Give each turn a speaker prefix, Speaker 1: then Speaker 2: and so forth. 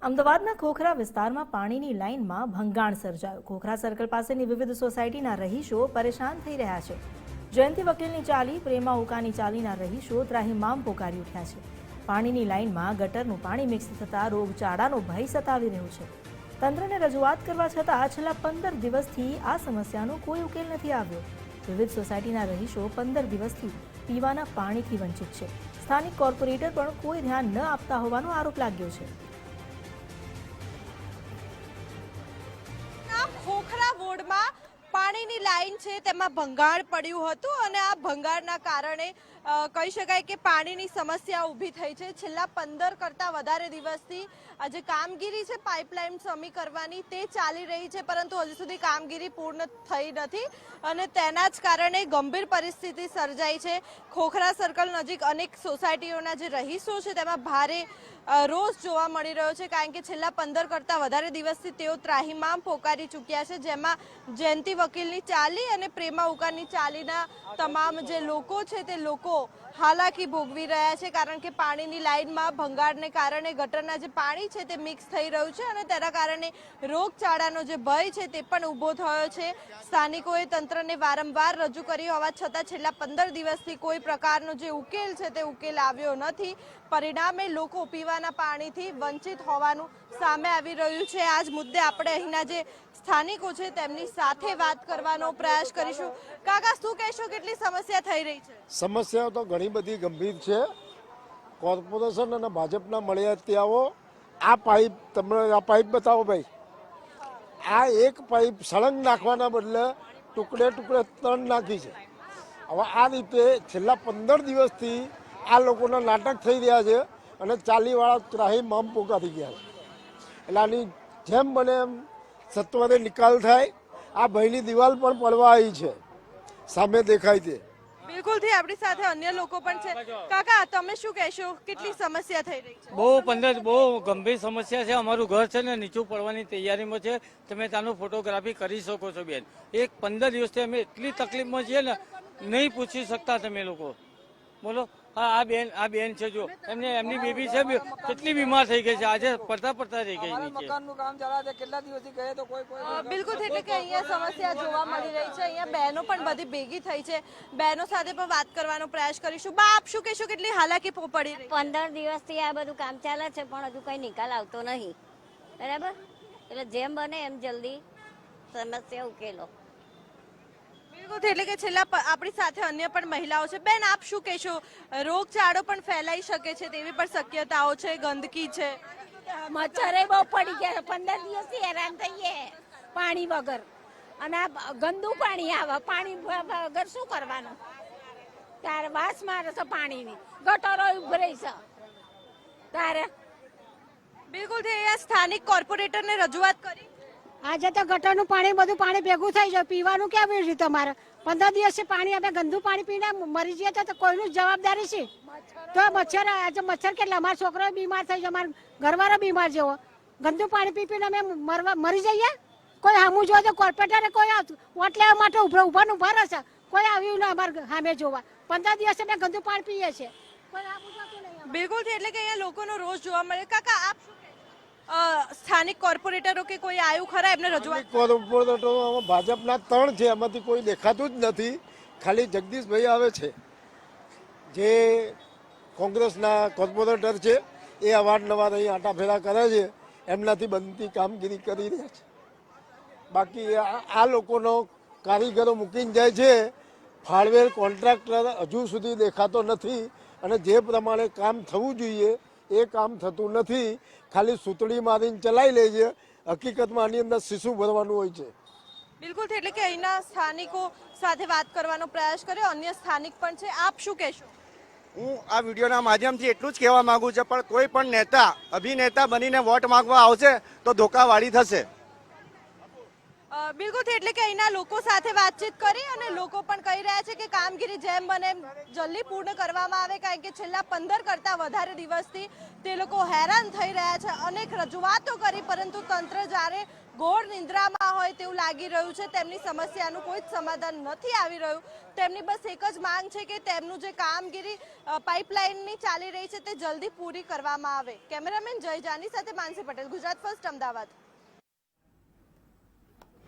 Speaker 1: અમદાવાદના ખોખરા વિસ્તારમાં પાણીની લાઇનમાં ભંગાણ સર્જાયું। ખોખરા સર્કલ પાસેની વિવિધ સોસાયટીના રહીશો પરેશાન થઈ રહ્યા છે। જયંતિ વકીલની ચાલી, પ્રેમા ઉકાની ચાલીના રહીશો ત્રાહિમામ પોકારી ઉઠ્યા છે। પાણીની લાઇનમાં ગટરનું પાણી મિક્સ થતાં રોગચાળાનો ભય સતાવી રહ્યો છે। તંત્રને રજૂઆત કરવા છતાં છેલ્લા 15 દિવસથી આ સમસ્યાનો કોઈ ઉકેલ નથી આવ્યો। વિવિધ સોસાયટીના રહીશો 15 દિવસથી પીવાના પાણીથી વંચિત છે। સ્થાનિક કોર્પોરેટર પણ કોઈ ધ્યાન ન આપતા હોવાનો આરોપ લાગ્યો છે।
Speaker 2: ખોખરા વોર્ડમાં પાણીની લાઈન છે તેમાં ભંગાણ પડ્યું હતું અને આ ભંગાણના કારણે કહી શકાય કે પાણીની સમસ્યા ઊભી થઈ છે। છેલ્લા 15 કરતાં વધારે દિવસથી આ જે કામગીરી છે પાઇપલાઇન સમી કરવાની તે ચાલી રહી છે, પરંતુ હજુ સુધી કામગીરી પૂર્ણ થઈ નથી અને તેના જ કારણે ગંભીર પરિસ્થિતિ સર્જાઈ છે। ખોખરા સર્કલ નજીક અનેક સોસાયટીઓના જે રહીશો છે તેમાં ભારે રોષ જોવા મળી રહ્યો છે, કારણ કે છેલ્લા 15 કરતાં વધારે દિવસથી તેઓ ત્રાહિમામ પોકારી ચૂક્યા છે, જેમાં જયંતિ વકીલની ચાલી અને પ્રેમા ઉકાની ચાલીના તમામ જે લોકો છે તે લોકો હાલાકી ભોગવી રહ્યા છે, કારણ કે પાણીની લાઇનમાં ભંગાણને કારણે ગટરના જે પાણી છે તે મિક્સ થઈ રહ્યું છે અને તેના કારણે રોગચાળાનો જે ભય છે તે પણ ઊભો થયો છે। સ્થાનિકોએ તંત્રને વારંવાર રજૂ કરી હોવા છતાં છેલ્લા 15 દિવસથી કોઈ પ્રકારનો જે ઉકેલ છે તે ઉકેલ આવ્યો નથી। પરિણામે લોકો પીવાના પાણીથી વંચિત હોવાનું સામે આવી રહ્યું છે। આ જ મુદ્દે આપણે અહીંના જે સ્થાનિકો છે તેમની સાથે વાત કરવાનો પ્રયાસ કરીશું। કાકા, શું કહેશો, કેટલી સમસ્યા થઈ રહી છે?
Speaker 3: સમસ્યાઓ તો ઘણી બધી ગંભીર છે। કોર્પોરેશન અને ભાજપના મળ્યાતિયાઓ આ પાઇપ, તમને આ પાઇપ બતાવો ભાઈ, આ એક પાઇપ સળંગ નાખવાના બદલે ટુકડે ટુકડે 3 નાખી છે। હવે આ રીતે છેલ્લા 15 દિવસથી આ લોકોના નાટક થઈ રહ્યા છે અને ચાલીવાળા ત્રાહિમામ પોકારી ગયા છે। એટલે આની જેમ બને એમ સત્વરે નિકાલ થાય। આ ભયની દિવાલ પણ પડવા આવી છે, સામે દેખાય છે।
Speaker 2: બિલકુલથી આપણી સાથે અન્ય લોકો પણ છે। કાકા, તમે શું કહેશો, કેટલી સમસ્યા થઈ રહી છે?
Speaker 4: બહુ ગંભીર સમસ્યા છે। અમારું ઘર છે ને નીચું પડવાની તૈયારીમાં છે। તમે ત્યાંનું ફોટોગ્રાફી કરી શકો છો બેન। 15 દિવસથી અમે એટલી તકલીફમાં છીએ ને, નહીં પૂછી શકતા તમે લોકો। બોલો, આ બેન છે, જો એમની બેબી છે, કેટલી બીમાર થઈ ગઈ છે, આજે પડતા રહી ગઈ નીચે।
Speaker 2: બિલકુલ, એટલે કે અહીંયા સમસ્યા જોવા મળી રહી છે। અહીંયા બહેનો પણ બધી ભેગી થઈ છે, બહેનો સાથે પણ વાત કરવાનો પ્રયાસ કરીશું। બા, આપ શું કહેશો, કેટલી હાલાકી પડી રહી?
Speaker 5: 15 દિવસથી આ બધું કામ ચાલે છે પણ હજુ કઈ નિકાલ આવતો નહીં, બરાબર? એટલે જેમ બને એમ જલ્દી સમસ્યા ઉકેલો।
Speaker 2: બિલકુલ, એટલે કે છેલ્લા આપણી સાથે અન્ય પણ મહિલાઓ છે। બેન, આપ શું કહેશો, રોગચાળો પણ ફેલાઈ શકે છે તેવી પણ શક્યતાઓ છે, ગંદકી છે,
Speaker 6: મચ્છરે બહુ પડી ગયા। 15 દિવસથી હેરાન થઈએ પાણી વગર, અને આ ગંદુ પાણી આવે। પાણી વગર શું કરવાનું? તારે વાસ મારે છે પાણીની, ગટરો ઉભરાઈ છે તારે।
Speaker 2: બિલકુલ, સ્થાનિક કોર્પોરેટરને રજૂઆત કરી?
Speaker 6: આજે તો ગટરનું પાણી બધું પાણી ભેગું થઈ જાય, પીવાનું કેવી રીતે? તમારે 15 દિવસથી પાણી અમે ગંદુ પાણી પીને મરી જઈએ તો કોઈનું જવાબદારી છે? તો મચ્છર, આજે મચ્છર કેટલા, અમારા છોકરો બીમાર થઈ જાય, અમારા ઘરવાળો બીમાર જેવો, ગંદુ પાણી પી પીને અમે મરી જઈએ? કોઈ સામું જોવા તો કોર્પોરેટરે કોઈ વોટ લેવા માટે ઉભા રહેશે, કોઈ આવ્યું ને અમારે સામે જોવા। 15 દિવસે અમે ગંદુ પાણી પીએ છીએ, કોઈ સામું જોતું નહીં।
Speaker 2: બિલકુલ, એટલે કે અહીંયા લોકોનો રોષ જોવા મળે। કાકા, આપ સ્થાનિક કોર્પોરેટરો કે કોઈ આવ્યું ખરા એમને રજૂઆત?
Speaker 3: કોર્પોરેટરો ભાજપના 3 છે, એમાંથી કોઈ દેખાતું જ નથી। ખાલી જગદીશભાઈ આવે છે, જે કોંગ્રેસના કોર્પોરેટર છે, એ અવારનવાર અહીં આંટાફેરા કરે છે, એમનાથી બનતી કામગીરી કરી રહ્યા છે। બાકી આ લોકોનો કારીગરો મૂકીને જાય છે, ફાળવેલ કોન્ટ્રાક્ટર હજુ સુધી દેખાતો નથી અને જે પ્રમાણે કામ થવું જોઈએ એ કામ થતું નથી। ખાલી સૂતળી મારીને ચલાવી લે છે, હકીકતમાં આની અંદર શીશુ ભરવાનું હોય છે।
Speaker 2: બિલકુલ, એટલે કે અહીંના સ્થાનિકો સાથે વાત કરવાનો પ્રયાસ કર્યો, અન્ય સ્થાનિક પણ છે। આપ શું કહેશો?
Speaker 7: હું આ વિડીયોના માધ્યમથી એટલું જ કહેવા માંગુ છું, પણ કોઈ પણ નેતા અભિનેતા બનીને વોટ માંગવા આવશે તો ધોકાવાળી થશે।
Speaker 2: બિલકુલ, એટલે કે અહીંના લોકો સાથે વાતચીત કરી અને લોકો પણ કહી રહ્યા છે કે કામગીરી જેમ બને એમ જલ્દી પૂર્ણ કરવામાં આવે, કારણ કે છેલ્લા 15 કરતાં વધારે દિવસથી તે લોકો હેરાન થઈ રહ્યા છે। અનેક અનેક રજૂઆતો કરી, પરંતુ તંત્ર જ્યારે ઘોર નિંદ્રામાં હોય તેવું લાગી રહ્યું છે. તેમની સમસ્યાનું કોઈ જ સમાધાન નથી આવી રહ્યું. તેમની બસ એક જ માંગ છે કે તેમનું જે કામગીરી પાઇપલાઇનની ચાલી રહી છે તે જલ્દી પૂરી કરવામાં આવે. કેમેરામેન જય જાની સાથે માનસી પટેલ, ગુજરાત ફર્સ્ટ, અમદાવાદ.